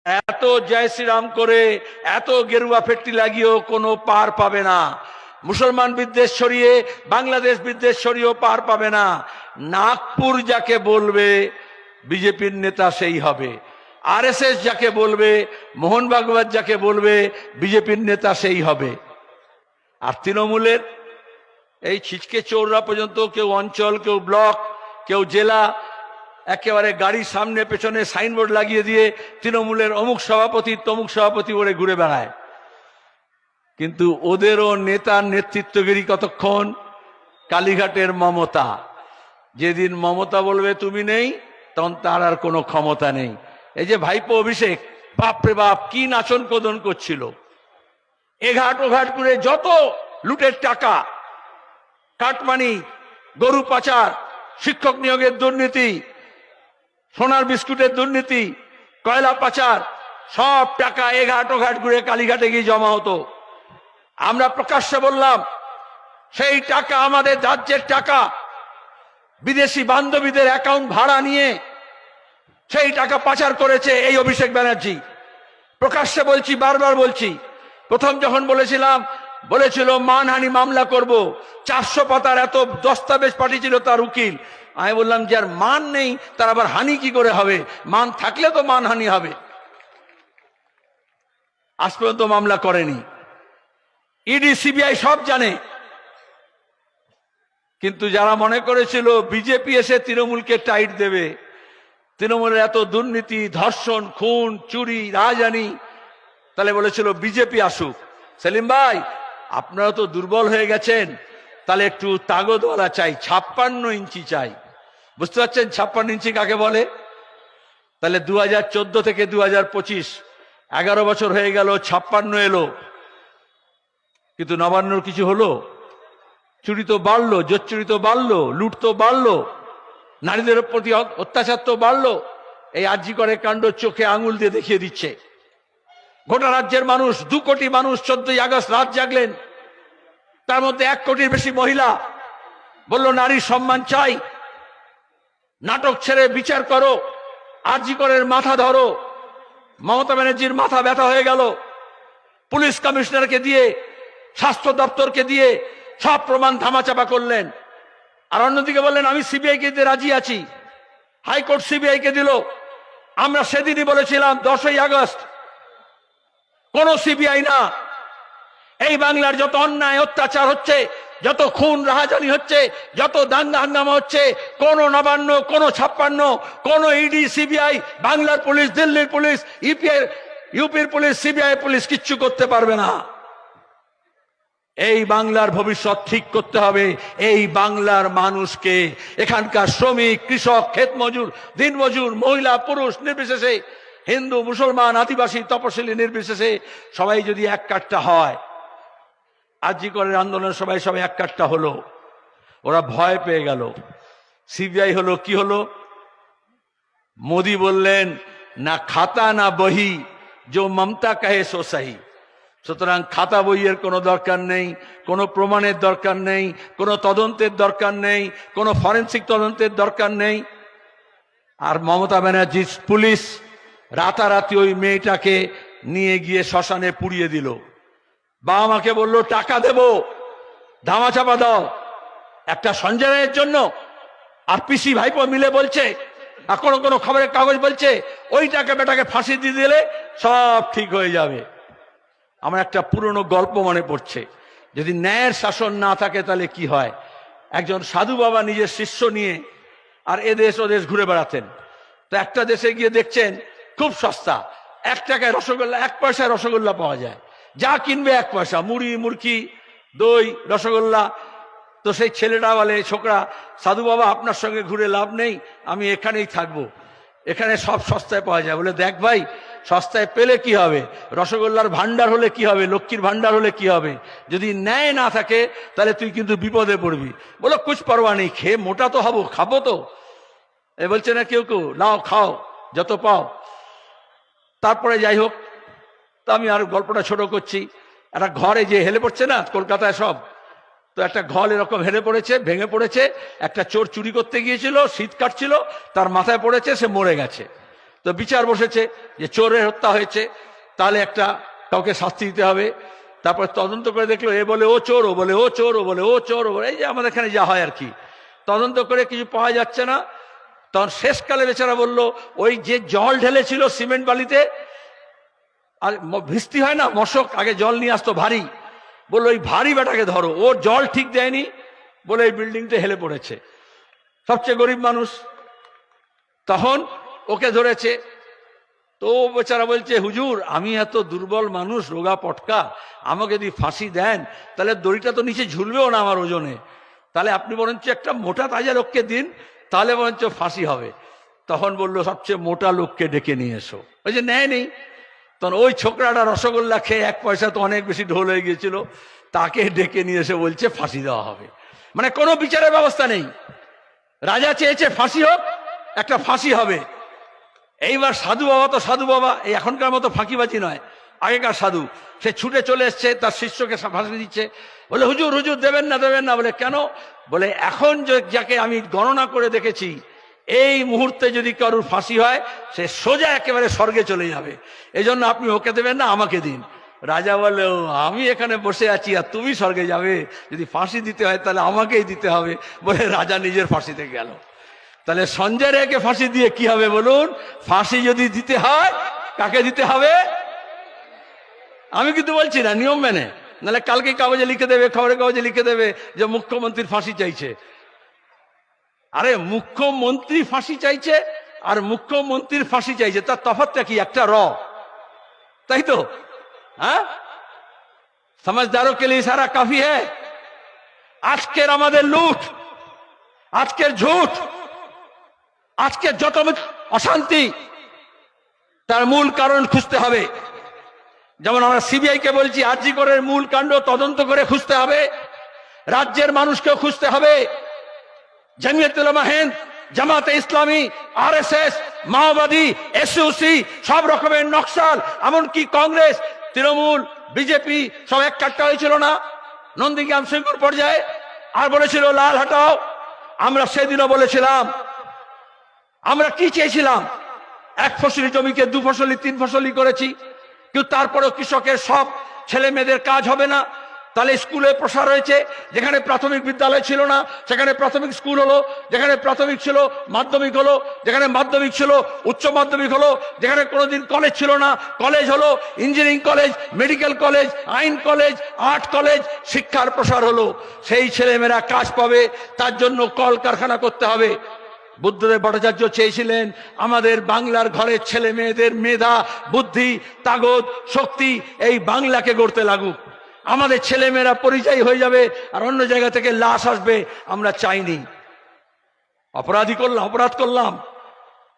এত জয় শ্রীরাম করে এত গেরুয়া ফেট্টি লাগিয়েও কোনো পার পাবে না। মুসলমান বিদ্বেষ ছড়িয়ে বাংলাদেশ বিদ্বেষ ছড়িয়েও পার পাবে না। নাগপুর যাকে বলবে বিজেপির নেতা সেই হবে, আরএসএস যাকে বলবে, মোহন ভাগবত যাকে বলবে বিজেপির নেতা সেই হবে। আর তৃণমূলের এই ছিচকে চৌরা পর্যন্ত কেউ অঞ্চল, কেউ ব্লক, কেউ জেলা, একেবারে গাড়ির সামনে পেছনে সাইনবোর্ড লাগিয়ে দিয়ে তৃণমূলের অমুক সভাপতি তমুক সভাপতি বলে ঘুরে বেড়ায়। কিন্তু ওদেরও নেতার নেতৃত্বগিরি কতক্ষণ? কালীঘাটের মমতা, যেদিন মমতা বলবে তুমি নেই, তখন তার আর কোনো ক্ষমতা নেই। এই যে ভাইপো অভিষেক, বাপরে বাপ কি নাচন কোদন করছিল। এঘাট ওঘাট করে যত লুটের টাকা, কাটমানি, গরু পাচার, শিক্ষক নিয়োগের দুর্নীতি, সোনার বিস্কুটের দুর্নীতি, কয়লা পাচার, সব টাকা এঘাট ওঘাট ঘুরে কালীঘাটে গিয়ে জমা হতো। আমরা প্রকাশ্যে বললাম সেই টাকা আমাদের রাজ্যের টাকা, বিদেশি বান্ধবীদের অ্যাকাউন্ট ভাড়া নিয়ে সেই টাকা পাচার করেছে এই অভিষেক ব্যানার্জি। প্রকাশ্যে বলছি, বারবার বলছি। প্রথম যখন বলেছিল মানহানি মামলা করব, 400 পাতার এত দস্তাবেজ পাঠিয়েছিল তার উকিল। আমি বললাম যার মান নেই তার আবার হানি কি করে হবে? মান থাকলে তো মানহানি হবে। আজ পর্যন্ত মামলা করেনি। ইডি সিবিআই সব জানে। কিন্তু যারা মনে করেছিল বিজেপি এসে তৃণমূলকে টাইট দেবে, তৃণমূলের এত দুর্নীতি, ধর্ষণ, খুন, চুরি, রাজধানী, তাহলে বলেছিল বিজেপি আসুক। সেলিম ভাই, আপনারা তো দুর্বল হয়ে গেছেন, তাহলে একটু তাগদওয়ালা চাই, 56 ইঞ্চি চাই। বুঝতে পারছেন 56 ইঞ্চি কাকে বলে? তাহলে 2014 থেকে 2025 11 বছর হয়ে গেল, 56 এলো, কিন্তু নবান্নর কিছু হলো? চুরি তো বাড়লো, জোচ্চুরি তো বাড়লো, লুট তো বাড়লো, নারীদের প্রতি অত্যাচার তো বাড়লো। এই আরজি করে কাণ্ড চোখে আঙুল দিয়ে দেখিয়ে দিচ্ছে। গোটা রাজ্যের মানুষ, 2 কোটি মানুষ 14ই আগস্ট রাত জাগলেন। তার মধ্যে 1 কোটির বেশি মহিলা বলল নারীর সম্মান চাই। নাটক ছেড়ে বিচার করো, আরজি করের মাথা ধরো। মমতা ব্যানার্জির মাথা ব্যথা হয়ে গেল। পুলিশ কমিশনারকে দিয়ে, স্বাস্থ্য দপ্তরকে দিয়ে সব প্রমাণ ধামাচাপা করলেন। আর অন্যদিকে বললেন আমি সিবিআই কে দিতে রাজি আছি। হাইকোর্ট সিবিআই কে দিল। আমরা সেদিনই বলেছিলাম 10ই আগস্ট কোন সিবিআই না। এই বাংলার যত অন্যায় অত্যাচার হচ্ছে, যত খুন রাহাজানি হচ্ছে, যত দাঙ্গা হাঙ্গামা হচ্ছে, কোন নবান্ন, কোন 56, কোন ইডি সিবিআই, বাংলার পুলিশ, দিল্লির পুলিশ, ইউপির পুলিশ, সিবিআই পুলিশ কিচ্ছু করতে পারবে না। এই বাংলার ভবিষ্যৎ ঠিক করতে হবে এই বাংলার মানুষকে। এখানকার শ্রমিক, কৃষক, ক্ষেত মজুর, দিন মজুর, মহিলা পুরুষ নির্বিশেষে, হিন্দু মুসলমান, আদিবাসী তপশিলি নির্বিশেষে সবাই যদি এক কাট্টা হয়। আরজি করের আন্দোলনের সবাই এক কাট্টা হলো। ওরা ভয় পেয়ে গেল। সিবিআই হলো কি হলো? মোদি বললেন না খাতা না বহি, যে মমতা কাহে সো সহি। সুতরাং খাতা বইয়ের কোনো দরকার নেই, কোনো প্রমাণের দরকার নেই, কোনো তদন্তের দরকার নেই, কোনো ফরেন্সিক তদন্তের দরকার নেই। আর মমতা ব্যানার্জির পুলিশ রাতারাতি ওই মেয়েটাকে নিয়ে গিয়ে শ্মশানে পুড়িয়ে দিল। বাবা মাকে বললো টাকা দেব, ধামাচাপা দাও, একটা সঞ্জয় রায়ের জন্য। আর পিসি ভাইপো মিলে বলছে, আর কোনো খবরের কাগজ বলছে ওই টাকা বেটাকে ফাঁসি দিয়ে দিলে সব ঠিক হয়ে যাবে। আমার একটা পুরনো গল্প মনে পড়ছে। যদি ন্যায়ের শাসন না থাকে তাহলে কি হয়? একজন সাধু বাবা নিজের শিষ্য নিয়ে আর এদেশ ওদেশ ঘুরে বেড়াতেন। তো একটা দেশে গিয়ে দেখছেন খুব সস্তা, 1 টাকায় রসগোল্লা, 1 পয়সায় রসগোল্লা পাওয়া যায়। যা কিনবে 1 পয়সা, মুড়ি, মুরকি, দই, রসগোল্লা। তো সেই ছেলেটা বলে, ছোকরা, সাধু বাবা আপনার সঙ্গে ঘুরে লাভ নেই, আমি এখানেই থাকবো, এখানে সব সস্তায় পাওয়া যায়। বলে দেখ ভাই, সস্তায় পেলে কি হবে? রসগোল্লার ভান্ডার হলে কি হবে? লক্ষ্মীর ভান্ডার হলে কি হবে? যদি ন্যায় না থাকে তাহলে তুই কিন্তু বিপদে পড়বি। বলো কুছ পরোয়া নেই, খেয়ে মোটা তো হবো, খাবো তো। এ বলছে না কেউ নাও খাও যত পাও। তারপরে যাই হোক, তো আমি আর গল্পটা ছোট করছি। একটা ঘরে যে হেলে পড়ছে না কলকাতায় সব, তো একটা ঘর এরকম হেলে পড়েছে, ভেঙে পড়েছে। একটা চোর চুরি করতে গিয়েছিল, শীত কাটছিল, তার মাথায় পড়েছে, সে মরে গেছে। তো বিচার বসেছে যে চোরের হত্যা হয়েছে, তাহলে একটা কাউকে শাস্তি দিতে হবে। তারপর তদন্ত করে দেখলো এ বলে ও চোর, ও বলে ও চোর, ও বলে ও চোর, ও বলে এই যে আমাদের এখানে যা হয় আর কি। তদন্ত করে কিছু পাওয়া যাচ্ছে না, তখন শেষকালে বেচারা বলল ওই যে জল ঢেলেছিল সিমেন্ট বালিতে, আর ভিস্তি হয় না মশক, আগে জল নিয়ে আসতো ভারী, বললো ওই ভারী বেটাকে ধরো, ও জল ঠিক দেয়নি বলে এই বিল্ডিংটা হেলে পড়েছে, সবচেয়ে গরিব মানুষ। তখন ওকে ধরেছে, তো বেচারা বলছে হুজুর আমি এত দুর্বল মানুষ, রোগা পটকা, আমাকে যদি ফাঁসি দেন তাহলে দড়িটা তো নিচে ঝুলবেও না আমার ওজনে, তাহলে আপনি বরঞ্চ একটা মোটা তাজা লোককে দিন, তাহলে বরঞ্চ ফাঁসি হবে। তখন বললো সবচেয়ে মোটা লোককে ডেকে নিয়ে এসো। ওই যে নেয় নেই, তখন ওই ছোকরাটা রসগোল্লা খেয়ে 1 পয়সা তো অনেক বেশি ঢোল হয়ে গিয়েছিল, তাকে ডেকে নিয়ে এসে বলছে ফাঁসি দেওয়া হবে। মানে কোনো বিচারের ব্যবস্থা নেই, রাজা চেয়েছে ফাঁসি হোক, একটা ফাঁসি হবে। এইবার সাধু বাবা তো সাধু বাবা, এই এখনকার মতো ফাঁকিবাজি নয়, আগেকার সাধু, সে ছুটে চলে এসছে, তার শিষ্যকে ফাঁসি দিচ্ছে। বলে হুজুর হুজুর দেবেন না দেবেন না। বলে কেন? বলে এখন যাকে আমি গণনা করে দেখেছি, এই মুহূর্তে যদি কারুর ফাঁসি হয় সে সোজা একেবারে স্বর্গে চলে যাবে, এই জন্য আপনি ওকে দেবেন না, আমাকে দিন। রাজা বলে ও আমি এখানে বসে আছি আর তুমি স্বর্গে যাবে, যদি ফাঁসি দিতে হয় তাহলে আমাকেই দিতে হবে। বলে রাজা নিজের ফাঁসিতে গেল। তাহলে সঞ্জয় রায়কে ফাঁসি দিয়ে কি হবে বলুন? ফাঁসি যদি দিতে হয় কাকে দিতে হবে? আমি কিন্তু বলছি না, নিয়ম মেনে, নাহলে কালকে কাগজে লিখে দেবে, খবরের কাগজে লিখে দেবে যে মুখ্যমন্ত্রীর ফাঁসি চাইছে। আরে মুখ্যমন্ত্রী ফাঁসি চাইছে আর মুখ্যমন্ত্রীর ফাঁসি চাইছে, তার তফাৎটা কি? একটা র, তাই তো? হ্যাঁ, समझदारों के लिए इशारा काफी है। আজকের আমাদের লুট, আজকের ঝুট, আজকের যত অশান্তি, তার মূল কারণ খুঁজতে হবে। যেমন আমরা সিবিআই কে বলছি আরজি করের মূল কাণ্ড তদন্ত করে খুঁজতে হবে, রাজ্যের মানুষকেও খুঁজতে হবে। জমিয়ত উলামা হিন্দ, জামাতে ইসলামী, আরএসএস, মাওবাদী, এসইউসি, সব রকমের নকশাল, এমনকি কংগ্রেস, তৃণমূল, বিজেপি সব এক কাট্টা হয়েছিল না নন্দীগ্রাম সিঙ্গুর পর্যায়ে, আর বলেছিল লাল হটাও। আমরা সেদিনও বলেছিলাম, আমরা কি চেয়েছিলাম? 1 ফসলি জমিকে 2 ফসলি 3 ফসলি করেছি, কিন্তু তারপরেও কৃষকের সব ছেলে মেয়েদের কাজ হবে না। তাহলে স্কুলে প্রসার হয়েছে, যেখানে প্রাথমিক বিদ্যালয় ছিল না সেখানে প্রাথমিক স্কুল হলো, যেখানে প্রাথমিক ছিল মাধ্যমিক হলো, যেখানে মাধ্যমিক ছিল উচ্চ মাধ্যমিক হলো, যেখানে কোনোদিন কলেজ ছিল না কলেজ হলো, ইঞ্জিনিয়ারিং কলেজ, মেডিকেল কলেজ, আইন কলেজ, আর্ট কলেজ, শিক্ষার প্রসার হলো। সেই ছেলেমেয়েরা কাজ পাবে, তার জন্য কলকারখানা করতে হবে। বুদ্ধদেব ভট্টাচার্য চেয়েছিলেন আমাদের বাংলার ঘরের ছেলে মেয়েদের মেধা, বুদ্ধি, তাগদ, শক্তি এই বাংলাকে গড়তে লাগুক। আমাদের ছেলেমেয়েরা পরিযায়ী হয়ে যাবে আর অন্য জায়গা থেকে লাশ আসবে, আমরা চাইনি। অপরাধ করলাম,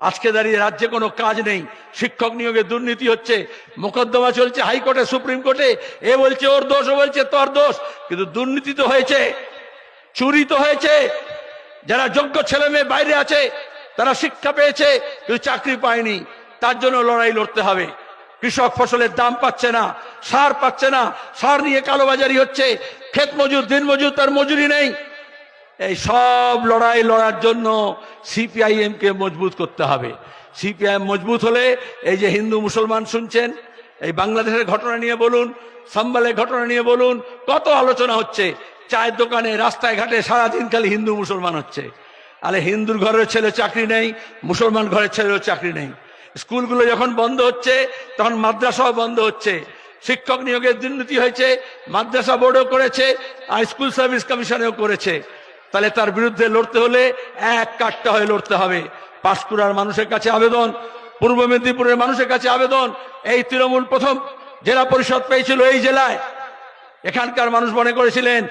আজকে দাঁড়িয়ে রাজ্যে কোনো কাজ নেই, শিক্ষক নিয়োগে দুর্নীতি হচ্ছে, মোকদ্দমা চলছে হাইকোর্টে, সুপ্রিম কোর্টে, এ বলছে ওর দোষ, ও বলছে তোর দোষ, কিন্তু দুর্নীতি তো হয়েছে, চুরি তো হয়েছে। যারা যোগ্য ছেলে মেয়ে বাইরে আছে তারা শিক্ষা পেয়েছে কিন্তু চাকরি পায়নি, তার জন্য লড়াই লড়তে হবে। কৃষক ফসলের দাম পাচ্ছে না, সার পাচ্ছে না, সার নিয়ে কালোবাজারি হচ্ছে, ক্ষেত মজুর দিন মজুর তার মজুরি নেই। এই সব লড়াই লড়ার জন্য সিপিআইএম কে মজবুত করতে হবে। সিপিআইএম মজবুত হলে এই যে হিন্দু মুসলমান শুনছেন, এই বাংলাদেশের ঘটনা নিয়ে বলুন, সাম্বালের ঘটনা নিয়ে বলুন, কত আলোচনা হচ্ছে। চায়ের দোকানে, রাস্তায় ঘাটে সারাদিন খালি হিন্দু মুসলমান হচ্ছে। আরে হিন্দুর ঘরের ছেলে চাকরি নেই, মুসলমান ঘরের ছেলেও চাকরি নেই। স্কুলগুলো যখন বন্ধ হচ্ছে তখন মাদ্রাসাও বন্ধ হচ্ছে। শিক্ষক নিয়োগের দুর্নীতি হয়েছে, মাদ্রাসা বোর্ডও করেছে আর স্কুল সার্ভিস কমিশনেও করেছে। তাহলে তার বিরুদ্ধে লড়তে হলে এক কাট্টা হয়ে লড়তে হবে। পাঁশকুড়ার মানুষের কাছে আবেদন, পূর্ব মেদিনীপুরের মানুষের কাছে আবেদন, এই তৃণমূল প্রথম জেলা পরিষদ পেয়েছিল এই জেলায়, এখানকার মানুষ মনে করেছিলেন